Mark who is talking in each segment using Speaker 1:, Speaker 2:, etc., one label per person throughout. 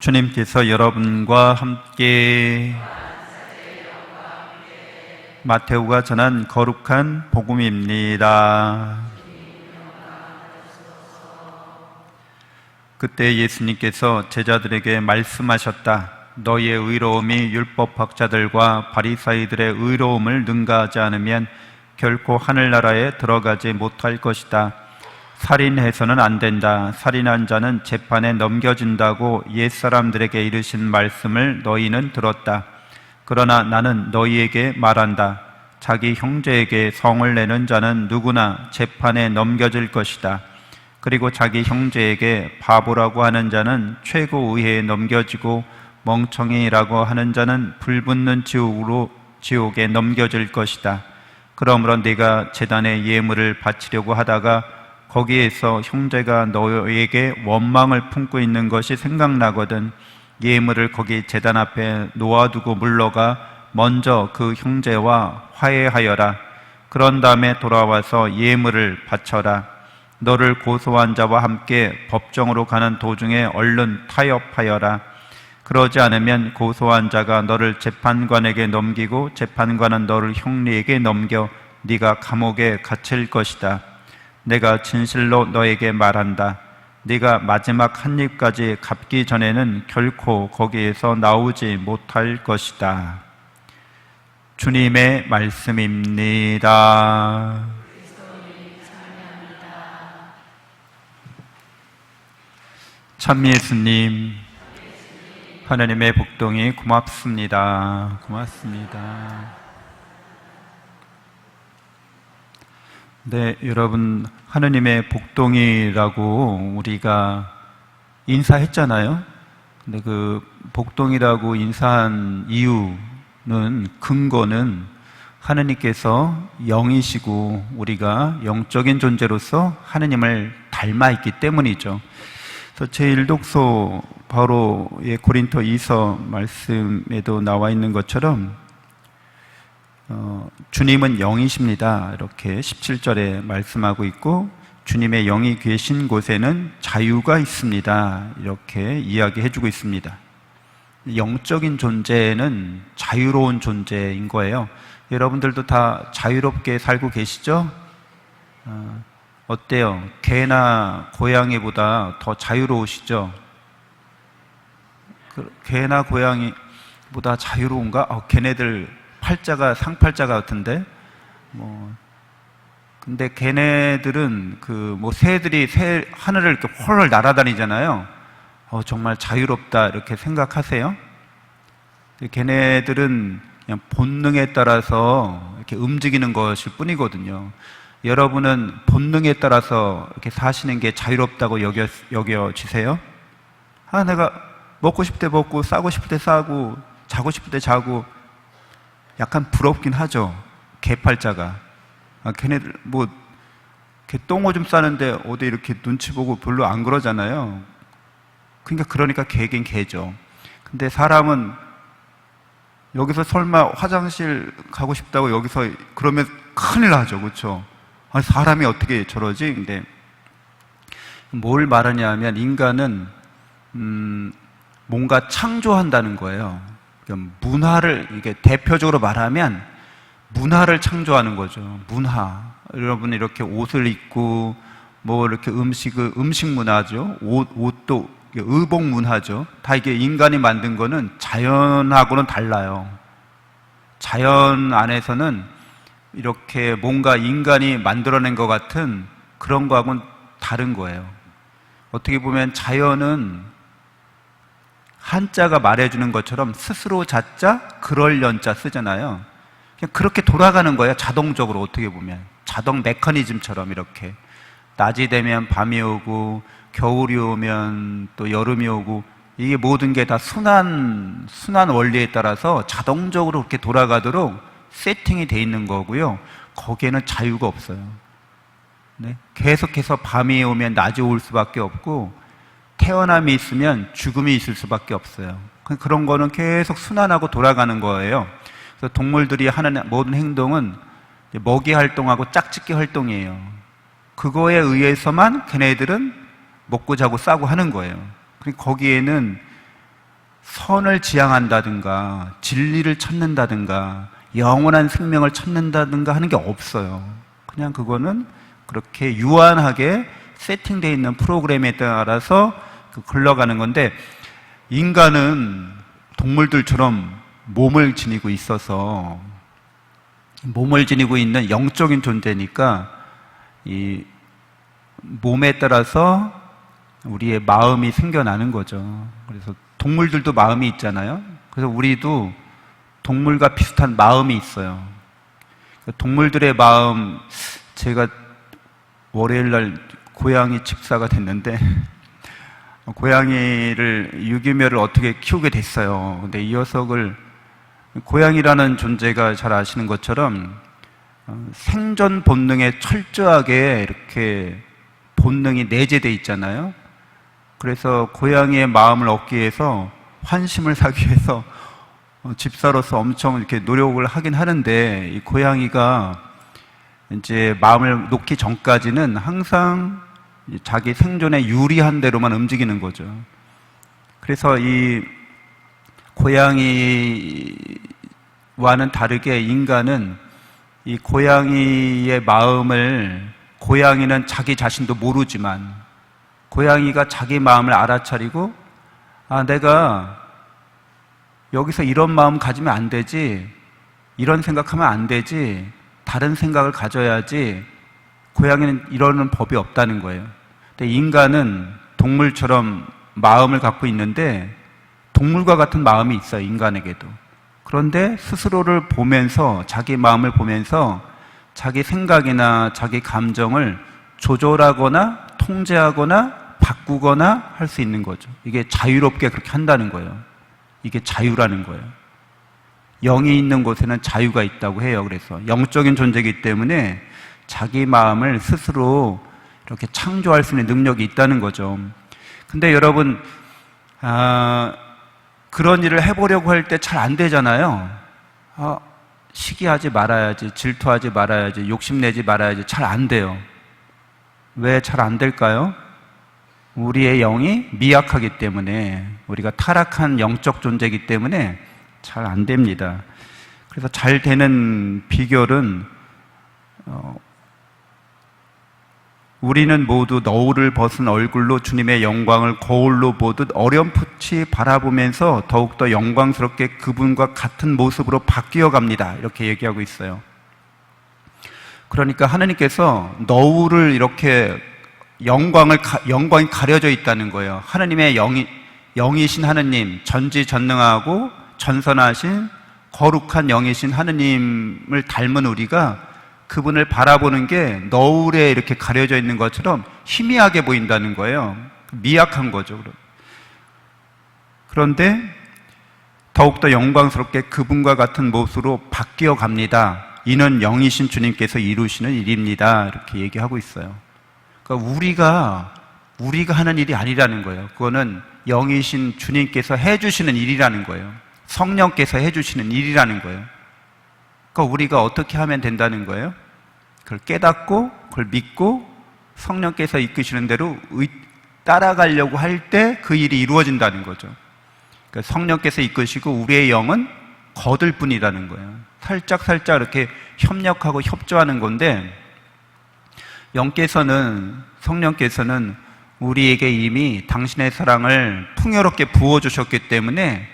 Speaker 1: 주님께서 여러분과 함께 마테오가 전한 거룩한 복음입니다. 그때 예수님께서 제자들에게 말씀하셨다. 너희의 의로움이 율법학자들과 바리사이들의 의로움을 능가하지 않으면 결코 하늘나라에 들어가지 못할 것이다. 살인해서는 안 된다. 살인한 자는 재판에 넘겨진다고 옛사람들에게 이르신 말씀을 너희는 들었다. 그러나 나는 너희에게 말한다. 자기 형제에게 성을 내는 자는 누구나 재판에 넘겨질 것이다. 그리고 자기 형제에게 바보라고 하는 자는 최고의회에 넘겨지고 멍청이라고 하는 자는 불붙는 지옥에 넘겨질 것이다. 그러므로 네가 제단에 예물을 바치려고 하다가 거기에서 형제가 너에게 원망을 품고 있는 것이 생각나거든 예물을 거기 제단 앞에 놓아두고 물러가 먼저 그 형제와 화해하여라. 그런 다음에 돌아와서 예물을 바쳐라. 너를 고소한 자와 함께 법정으로 가는 도중에 얼른 타협하여라. 그러지 않으면 고소한 자가 너를 재판관에게 넘기고 재판관은 너를 형리에게 넘겨 네가 감옥에 갇힐 것이다. 내가 진실로 너에게 말한다. 네가 마지막 한 입까지 갚기 전에는 결코 거기에서 나오지 못할 것이다. 주님의 말씀입니다. 참 예수님, 하나님의 복동이 고맙습니다. 고맙습니다. 네, 여러분, 하느님의 복동이라고 우리가 인사했잖아요. 근데 그 복동이라고 인사한 이유는, 근거는 하느님께서 영이시고 우리가 영적인 존재로서 하느님을 닮아 있기 때문이죠. 그래서 제1독서 바로의 고린토 2서 말씀에도 나와 있는 것처럼 주님은 영이십니다. 이렇게 17절에 말씀하고 있고, 주님의 영이 계신 곳에는 자유가 있습니다. 이렇게 이야기해주고 있습니다. 영적인 존재는 자유로운 존재인 거예요. 여러분들도 다 자유롭게 살고 계시죠? 어때요? 개나 고양이보다 더 자유로우시죠? 개나 고양이보다 자유로운가? 걔네들 팔자가 상팔자 같은데, 근데 걔네들은 새들이 하늘을 이렇게 헐헐 날아다니잖아요. 정말 자유롭다 이렇게 생각하세요? 걔네들은 그냥 본능에 따라서 이렇게 움직이는 것일 뿐이거든요. 여러분은 본능에 따라서 이렇게 사시는 게 자유롭다고 여겨지세요? 내가 먹고 싶을 때 먹고 싸고 싶을 때 싸고 자고 싶을 때 자고. 약간 부럽긴 하죠. 개팔자가. 걔네들 개 똥오줌 싸는데 어디 이렇게 눈치 보고 별로 안 그러잖아요. 그러니까 개긴 개죠. 근데 사람은 여기서 설마 화장실 가고 싶다고 여기서 그러면 큰일 나죠. 그렇죠? 사람이 어떻게 저러지? 근데 뭘 말하냐 하면 인간은 뭔가 창조한다는 거예요. 문화를, 이게 대표적으로 말하면 문화를 창조하는 거죠. 문화. 여러분 이렇게 옷을 입고 이렇게 음식 문화죠. 옷도 의복 문화죠. 다 이게 인간이 만든 거는 자연하고는 달라요. 자연 안에서는 이렇게 뭔가 인간이 만들어낸 것 같은 그런 거하고는 다른 거예요. 어떻게 보면 자연은 한자가 말해주는 것처럼 스스로 자자, 그럴 연자 쓰잖아요. 그냥 그렇게 돌아가는 거예요. 자동적으로. 어떻게 보면 자동 메커니즘처럼 이렇게 낮이 되면 밤이 오고 겨울이 오면 또 여름이 오고, 이게 모든 게 다 순환 원리에 따라서 자동적으로 그렇게 돌아가도록 세팅이 돼 있는 거고요. 거기에는 자유가 없어요. 네? 계속해서 밤이 오면 낮이 올 수밖에 없고, 태어남이 있으면 죽음이 있을 수밖에 없어요. 그런 거는 계속 순환하고 돌아가는 거예요. 그래서 동물들이 하는 모든 행동은 먹이 활동하고 짝짓기 활동이에요. 그거에 의해서만 걔네들은 먹고 자고 싸고 하는 거예요. 거기에는 선을 지향한다든가 진리를 찾는다든가 영원한 생명을 찾는다든가 하는 게 없어요. 그냥 그거는 그렇게 유한하게 세팅되어 있는 프로그램에 따라서 흘러가는 건데, 인간은 동물들처럼 몸을 지니고 있어서, 몸을 지니고 있는 영적인 존재니까 이 몸에 따라서 우리의 마음이 생겨나는 거죠. 그래서 동물들도 마음이 있잖아요. 그래서 우리도 동물과 비슷한 마음이 있어요. 동물들의 마음, 제가 월요일날 고양이 집사가 됐는데 고양이를 유기묘를 어떻게 키우게 됐어요. 근데 이 녀석을, 고양이라는 존재가 잘 아시는 것처럼 생존 본능에 철저하게 이렇게 본능이 내재되어 있잖아요. 그래서 고양이의 마음을 얻기 위해서, 환심을 사기 위해서 집사로서 엄청 이렇게 노력을 하긴 하는데, 이 고양이가 이제 마음을 놓기 전까지는 항상 자기 생존에 유리한 대로만 움직이는 거죠. 그래서 이 고양이와는 다르게 인간은 이 고양이의 마음을, 고양이는 자기 자신도 모르지만 고양이가 자기 마음을 알아차리고, 아, 내가 여기서 이런 마음 가지면 안 되지, 이런 생각하면 안 되지, 다른 생각을 가져야지, 고양이는 이러는 법이 없다는 거예요. 근데 인간은 동물처럼 마음을 갖고 있는데 동물과 같은 마음이 있어요, 인간에게도. 그런데 스스로를 보면서, 자기 마음을 보면서 자기 생각이나 자기 감정을 조절하거나 통제하거나 바꾸거나 할 수 있는 거죠. 이게 자유롭게 그렇게 한다는 거예요. 이게 자유라는 거예요. 영이 있는 곳에는 자유가 있다고 해요. 그래서 영적인 존재이기 때문에 자기 마음을 스스로 이렇게 창조할 수 있는 능력이 있다는 거죠. 근데 여러분, 그런 일을 해보려고 할 때 잘 안 되잖아요. 시기하지 말아야지, 질투하지 말아야지, 욕심내지 말아야지. 잘 안 돼요. 왜 잘 안 될까요? 우리의 영이 미약하기 때문에, 우리가 타락한 영적 존재이기 때문에 잘 안 됩니다. 그래서 잘 되는 비결은, 우리는 모두 너울을 벗은 얼굴로 주님의 영광을 거울로 보듯 어렴풋이 바라보면서 더욱더 영광스럽게 그분과 같은 모습으로 바뀌어 갑니다. 이렇게 얘기하고 있어요. 그러니까 하나님께서 너울을 이렇게 영광이 가려져 있다는 거예요. 하나님의 영이신 하나님, 전지전능하고 전선하신 거룩한 영이신 하나님을 닮은 우리가 그분을 바라보는 게 너울에 이렇게 가려져 있는 것처럼 희미하게 보인다는 거예요. 미약한 거죠. 그런데 더욱더 영광스럽게 그분과 같은 모습으로 바뀌어 갑니다. 이는 영이신 주님께서 이루시는 일입니다. 이렇게 얘기하고 있어요. 그러니까 우리가 하는 일이 아니라는 거예요. 그거는 영이신 주님께서 해주시는 일이라는 거예요. 성령께서 해주시는 일이라는 거예요. 그러니까 우리가 어떻게 하면 된다는 거예요? 그걸 깨닫고, 그걸 믿고, 성령께서 이끄시는 대로 따라가려고 할 때 그 일이 이루어진다는 거죠. 그러니까 성령께서 이끄시고 우리의 영은 거들 뿐이라는 거예요. 살짝 이렇게 협력하고 협조하는 건데, 성령께서는 우리에게 이미 당신의 사랑을 풍요롭게 부어주셨기 때문에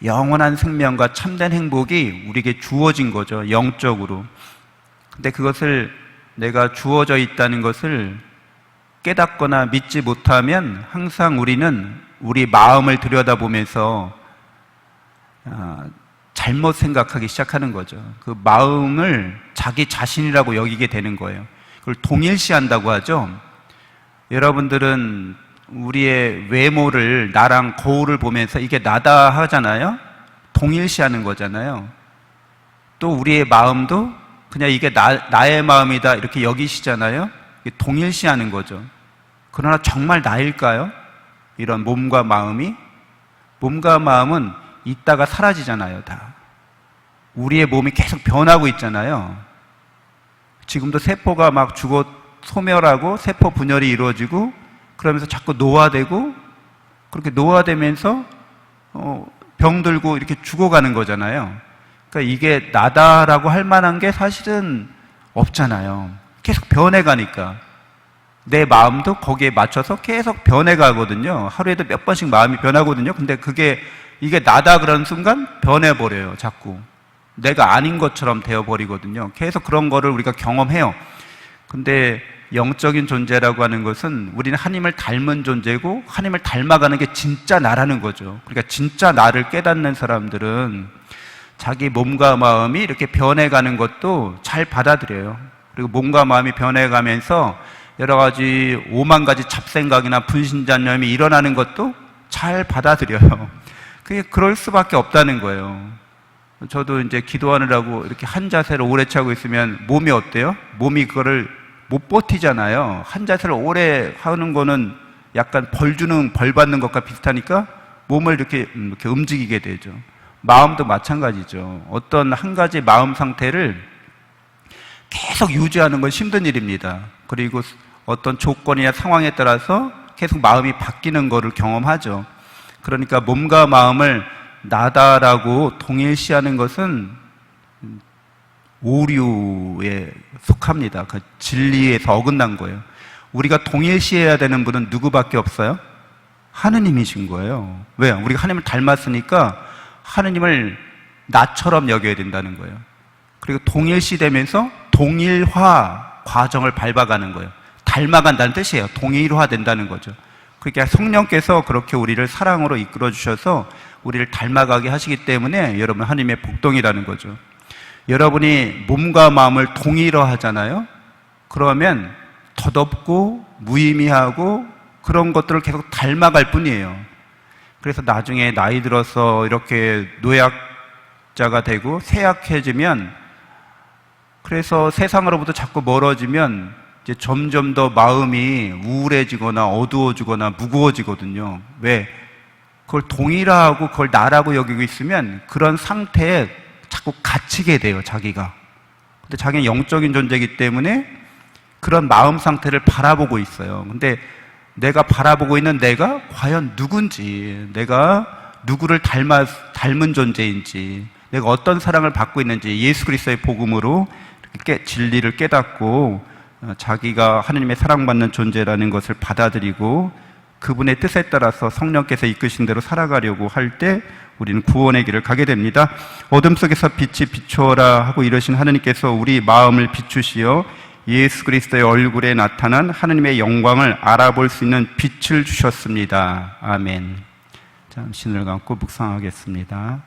Speaker 1: 영원한 생명과 참된 행복이 우리에게 주어진 거죠, 영적으로. 근데 그것을, 내가 주어져 있다는 것을 깨닫거나 믿지 못하면 항상 우리는 우리 마음을 들여다보면서 잘못 생각하기 시작하는 거죠. 그 마음을 자기 자신이라고 여기게 되는 거예요. 그걸 동일시한다고 하죠. 여러분들은 우리의 외모를, 나랑 거울을 보면서 이게 나다 하잖아요. 동일시하는 거잖아요. 또 우리의 마음도 그냥 이게 나의 마음이다 이렇게 여기시잖아요. 동일시하는 거죠. 그러나 정말 나일까요? 이런 몸과 마음이? 몸과 마음은 있다가 사라지잖아요, 다. 우리의 몸이 계속 변하고 있잖아요. 지금도 세포가 막 죽어 소멸하고 세포 분열이 이루어지고 그러면서 자꾸 노화되고, 그렇게 노화되면서 병들고 이렇게 죽어가는 거잖아요. 그러니까 이게 나다라고 할 만한 게 사실은 없잖아요. 계속 변해가니까. 내 마음도 거기에 맞춰서 계속 변해가거든요. 하루에도 몇 번씩 마음이 변하거든요. 근데 이게 나다 그러는 순간 변해버려요. 자꾸. 내가 아닌 것처럼 되어버리거든요. 계속 그런 거를 우리가 경험해요. 근데 영적인 존재라고 하는 것은 우리는 하나님을 닮은 존재고 하나님을 닮아가는 게 진짜 나라는 거죠. 그러니까 진짜 나를 깨닫는 사람들은 자기 몸과 마음이 이렇게 변해가는 것도 잘 받아들여요. 그리고 몸과 마음이 변해가면서 여러 가지 5만 가지 잡생각이나 분신잔념이 일어나는 것도 잘 받아들여요. 그게 그럴 수밖에 없다는 거예요. 저도 이제 기도하느라고 이렇게 한 자세를 오래 차고 있으면 몸이 어때요? 몸이 그거를 못 버티잖아요. 한 자세를 오래 하는 거는 약간 벌 받는 것과 비슷하니까 몸을 이렇게 움직이게 되죠. 마음도 마찬가지죠. 어떤 한 가지 마음 상태를 계속 유지하는 건 힘든 일입니다. 그리고 어떤 조건이나 상황에 따라서 계속 마음이 바뀌는 거를 경험하죠. 그러니까 몸과 마음을 나다라고 동일시하는 것은 오류에 속합니다. 그 진리에서 어긋난 거예요. 우리가 동일시해야 되는 분은 누구밖에 없어요? 하느님이신 거예요. 왜요? 우리가 하느님을 닮았으니까 하느님을 나처럼 여겨야 된다는 거예요. 그리고 동일시되면서 동일화 과정을 밟아가는 거예요. 닮아간다는 뜻이에요. 동일화 된다는 거죠. 그러니까 성령께서 그렇게 우리를 사랑으로 이끌어 주셔서 우리를 닮아가게 하시기 때문에 여러분 하나님의 복동이라는 거죠. 여러분이 몸과 마음을 동일화하잖아요. 그러면 덧없고 무의미하고 그런 것들을 계속 닮아갈 뿐이에요. 그래서 나중에 나이 들어서 이렇게 노약자가 되고 쇠약해지면, 그래서 세상으로부터 자꾸 멀어지면 이제 점점 더 마음이 우울해지거나 어두워지거나 무거워지거든요. 왜? 그걸 동일화하고 그걸 나라고 여기고 있으면 그런 상태에 자꾸 갇히게 돼요, 자기가. 근데 자기는 영적인 존재이기 때문에 그런 마음 상태를 바라보고 있어요. 근데 내가 바라보고 있는 내가 과연 누군지, 내가 누구를 닮은 존재인지, 내가 어떤 사랑을 받고 있는지 예수 그리스도의 복음으로 이렇게 진리를 깨닫고 자기가 하나님의 사랑받는 존재라는 것을 받아들이고 그분의 뜻에 따라서 성령께서 이끄신 대로 살아가려고 할 때 우리는 구원의 길을 가게 됩니다. 어둠 속에서 빛이 비추어라 하고 이러신 하나님께서 우리 마음을 비추시어 예수 그리스도의 얼굴에 나타난 하나님의 영광을 알아볼 수 있는 빛을 주셨습니다. 아멘. 잠시 눈을 감고 묵상하겠습니다.